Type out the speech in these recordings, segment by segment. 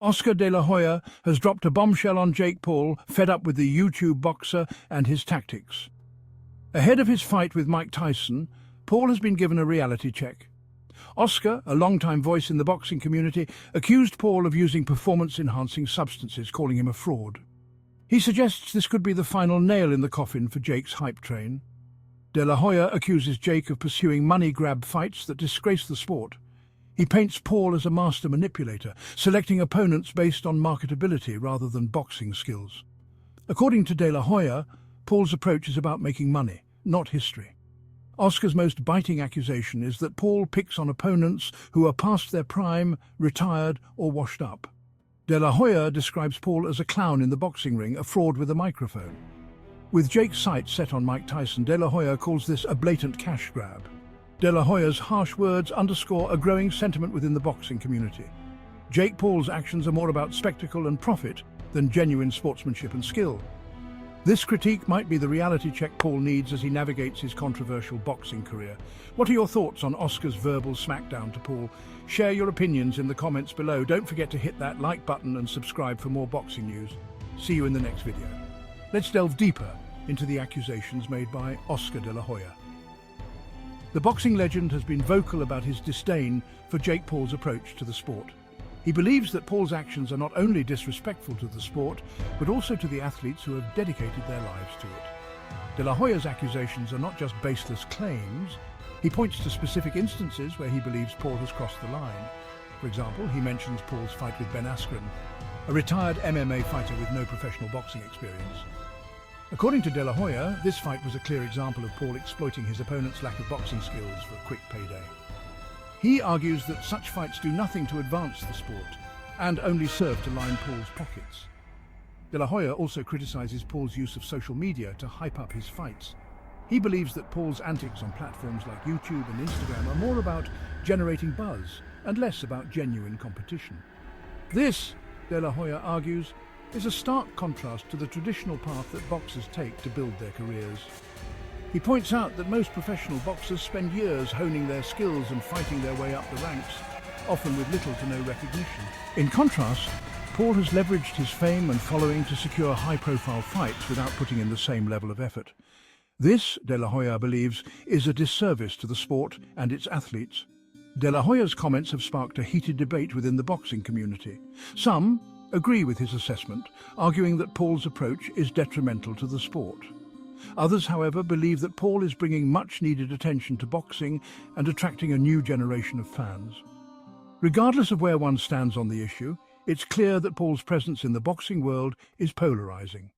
Oscar de la Hoya has dropped a bombshell on Jake Paul, fed up with the YouTube boxer and his tactics. Ahead of his fight with Mike Tyson, Paul has been given a reality check. Oscar, a longtime voice in the boxing community, accused Paul of using performance-enhancing substances, calling him a fraud. He suggests this could be the final nail in the coffin for Jake's hype train. De la Hoya accuses Jake of pursuing money-grab fights that disgrace the sport. He paints Paul as a master manipulator, selecting opponents based on marketability rather than boxing skills. According to De la Hoya, Paul's approach is about making money, not history. Oscar's most biting accusation is that Paul picks on opponents who are past their prime, retired, or washed up. De la Hoya describes Paul as a clown in the boxing ring, a fraud with a microphone. With Jake's sights set on Mike Tyson, De la Hoya calls this a blatant cash grab. De la Hoya's harsh words underscore a growing sentiment within the boxing community. Jake Paul's actions are more about spectacle and profit than genuine sportsmanship and skill. This critique might be the reality check Paul needs as he navigates his controversial boxing career. What are your thoughts on Oscar's verbal smackdown to Paul? Share your opinions in the comments below. Don't forget to hit that like button and subscribe for more boxing news. See you in the next video. Let's delve deeper into the accusations made by Oscar de la Hoya. The boxing legend has been vocal about his disdain for Jake Paul's approach to the sport. He believes that Paul's actions are not only disrespectful to the sport, but also to the athletes who have dedicated their lives to it. De la Hoya's accusations are not just baseless claims. He points to specific instances where he believes Paul has crossed the line. For example, he mentions Paul's fight with Ben Askren, a retired MMA fighter with no professional boxing experience. According to De la Hoya, this fight was a clear example of Paul exploiting his opponent's lack of boxing skills for a quick payday. He argues that such fights do nothing to advance the sport and only serve to line Paul's pockets. De la Hoya also criticizes Paul's use of social media to hype up his fights. He believes that Paul's antics on platforms like YouTube and Instagram are more about generating buzz and less about genuine competition. This, De la Hoya argues, is a stark contrast to the traditional path that boxers take to build their careers. He points out that most professional boxers spend years honing their skills and fighting their way up the ranks, often with little to no recognition. In contrast, Paul has leveraged his fame and following to secure high-profile fights without putting in the same level of effort. This, De la Hoya believes, is a disservice to the sport and its athletes. De la Hoya's comments have sparked a heated debate within the boxing community. Some agree with his assessment, arguing that Paul's approach is detrimental to the sport. Others, however, believe that Paul is bringing much-needed attention to boxing and attracting a new generation of fans. Regardless of where one stands on the issue, it's clear that Paul's presence in the boxing world is polarizing.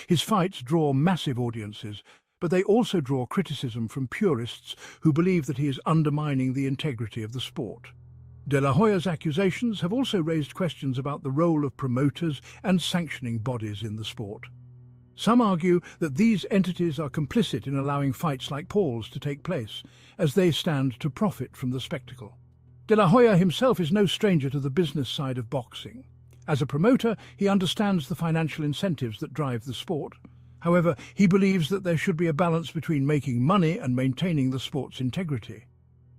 His fights draw massive audiences, but they also draw criticism from purists who believe that he is undermining the integrity of the sport. De la Hoya's accusations have also raised questions about the role of promoters and sanctioning bodies in the sport. Some argue that these entities are complicit in allowing fights like Paul's to take place, as they stand to profit from the spectacle. De la Hoya himself is no stranger to the business side of boxing. As a promoter, he understands the financial incentives that drive the sport. However, he believes that there should be a balance between making money and maintaining the sport's integrity.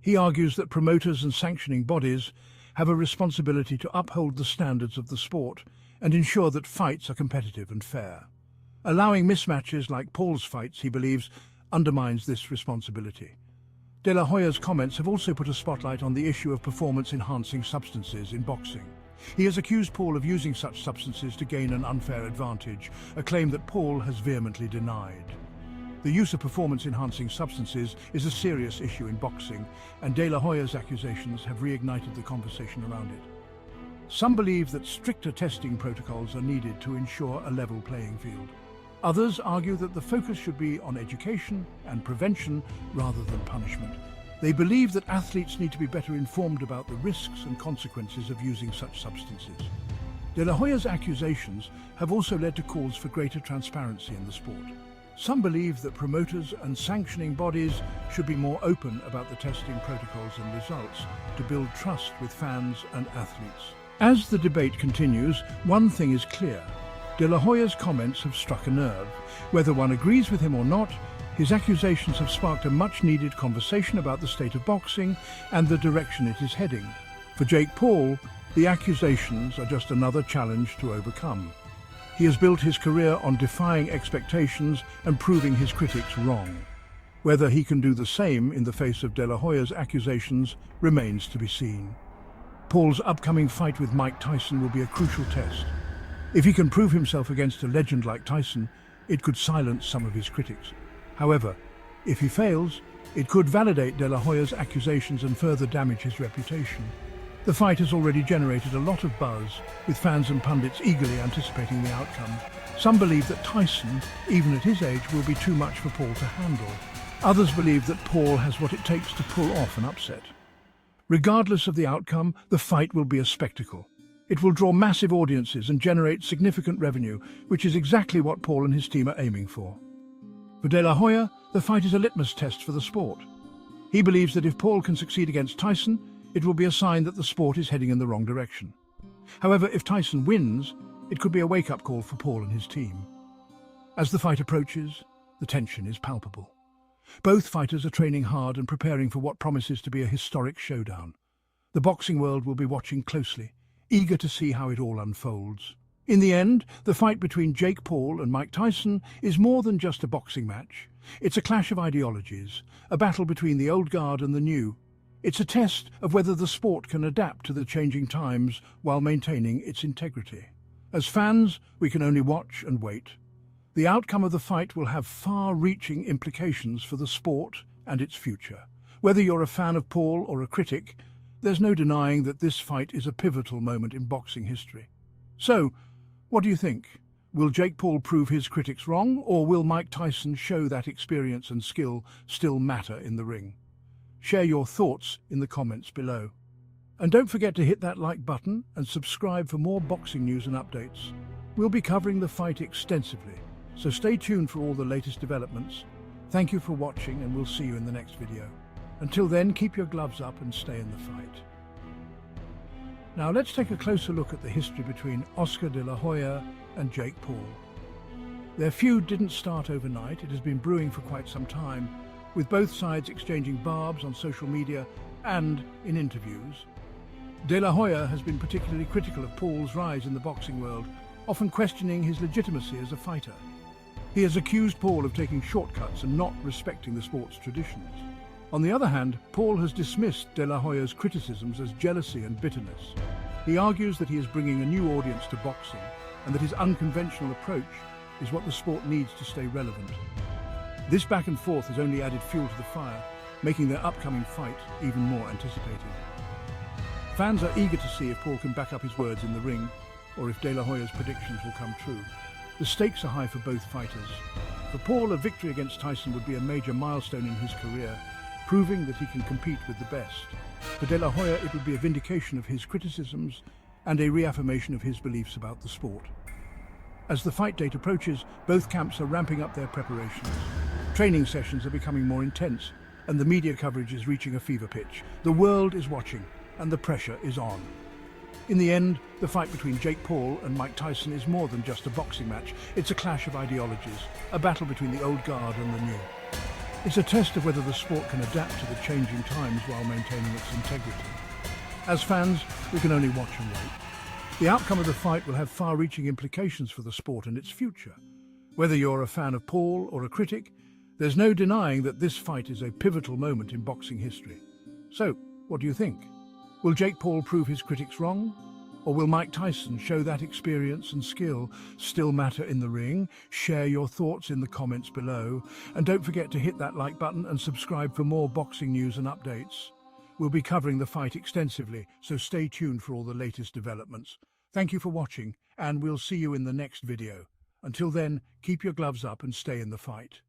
He argues that promoters and sanctioning bodies have a responsibility to uphold the standards of the sport and ensure that fights are competitive and fair. Allowing mismatches like Paul's fights, he believes, undermines this responsibility. De la Hoya's comments have also put a spotlight on the issue of performance-enhancing substances in boxing. He has accused Paul of using such substances to gain an unfair advantage, a claim that Paul has vehemently denied. The use of performance-enhancing substances is a serious issue in boxing, and De la Hoya's accusations have reignited the conversation around it. Some believe that stricter testing protocols are needed to ensure a level playing field. Others argue that the focus should be on education and prevention rather than punishment. They believe that athletes need to be better informed about the risks and consequences of using such substances. De la Hoya's accusations have also led to calls for greater transparency in the sport. Some believe that promoters and sanctioning bodies should be more open about the testing protocols and results to build trust with fans and athletes. As the debate continues, one thing is clear. De la Hoya's comments have struck a nerve. Whether one agrees with him or not, his accusations have sparked a much-needed conversation about the state of boxing and the direction it is heading. For Jake Paul, The accusations are just another challenge to overcome. He has built his career on defying expectations and proving his critics wrong. Whether he can do the same in the face of De La Hoya's accusations remains to be seen. Paul's upcoming fight with Mike Tyson will be a crucial test. If he can prove himself against a legend like Tyson, it could silence some of his critics. However, if he fails, it could validate De La Hoya's accusations and further damage his reputation. The fight has already generated a lot of buzz, with fans and pundits eagerly anticipating the outcome. Some believe that Tyson, even at his age, will be too much for Paul to handle. Others believe that Paul has what it takes to pull off an upset. Regardless of the outcome, the fight will be a spectacle. It will draw massive audiences and generate significant revenue, which is exactly what Paul and his team are aiming for. For De La Hoya, the fight is a litmus test for the sport. He believes that if Paul can succeed against Tyson, it will be a sign that the sport is heading in the wrong direction. However, if Tyson wins, it could be a wake-up call for Paul and his team. As the fight approaches, the tension is palpable. Both fighters are training hard and preparing for what promises to be a historic showdown. The boxing world will be watching closely, eager to see how it all unfolds. In the end, the fight between Jake Paul and Mike Tyson is more than just a boxing match. It's a clash of ideologies, a battle between the old guard and the new. It's a test of whether the sport can adapt to the changing times while maintaining its integrity. As fans, we can only watch and wait. The outcome of the fight will have far-reaching implications for the sport and its future. Whether you're a fan of Paul or a critic, there's no denying that this fight is a pivotal moment in boxing history. So, what do you think? Will Jake Paul prove his critics wrong, or will Mike Tyson show that experience and skill still matter in the ring? Share your thoughts in the comments below. And don't forget to hit that like button and subscribe for more boxing news and updates. We'll be covering the fight extensively, so stay tuned for all the latest developments. Thank you for watching, and we'll see you in the next video. Until then, keep your gloves up and stay in the fight. Now let's take a closer look at the history between Oscar De La Hoya and Jake Paul. Their feud didn't start overnight. It has been brewing for quite some time, with both sides exchanging barbs on social media and in interviews. De La Hoya has been particularly critical of Paul's rise in the boxing world, often questioning his legitimacy as a fighter. He has accused Paul of taking shortcuts and not respecting the sport's traditions. On the other hand, Paul has dismissed De La Hoya's criticisms as jealousy and bitterness. He argues that he is bringing a new audience to boxing and that his unconventional approach is what the sport needs to stay relevant. This back and forth has only added fuel to the fire, making their upcoming fight even more anticipated. Fans are eager to see if Paul can back up his words in the ring, or if De La Hoya's predictions will come true. The stakes are high for both fighters. For Paul, a victory against Tyson would be a major milestone in his career, proving that he can compete with the best. For De La Hoya, it would be a vindication of his criticisms and a reaffirmation of his beliefs about the sport. As the fight date approaches, both camps are ramping up their preparations. Training sessions are becoming more intense, and the media coverage is reaching a fever pitch. The world is watching, and the pressure is on. In the end, the fight between Jake Paul and Mike Tyson is more than just a boxing match. It's a clash of ideologies, a battle between the old guard and the new. It's a test of whether the sport can adapt to the changing times while maintaining its integrity. As fans, we can only watch and wait. The outcome of the fight will have far-reaching implications for the sport and its future. Whether you're a fan of Paul or a critic, there's no denying that this fight is a pivotal moment in boxing history. So, what do you think? Will Jake Paul prove his critics wrong? Or will Mike Tyson show that experience and skill still matter in the ring? Share your thoughts in the comments below. And don't forget to hit that like button and subscribe for more boxing news and updates. We'll be covering the fight extensively, so stay tuned for all the latest developments. Thank you for watching, and we'll see you in the next video. Until then, keep your gloves up and stay in the fight.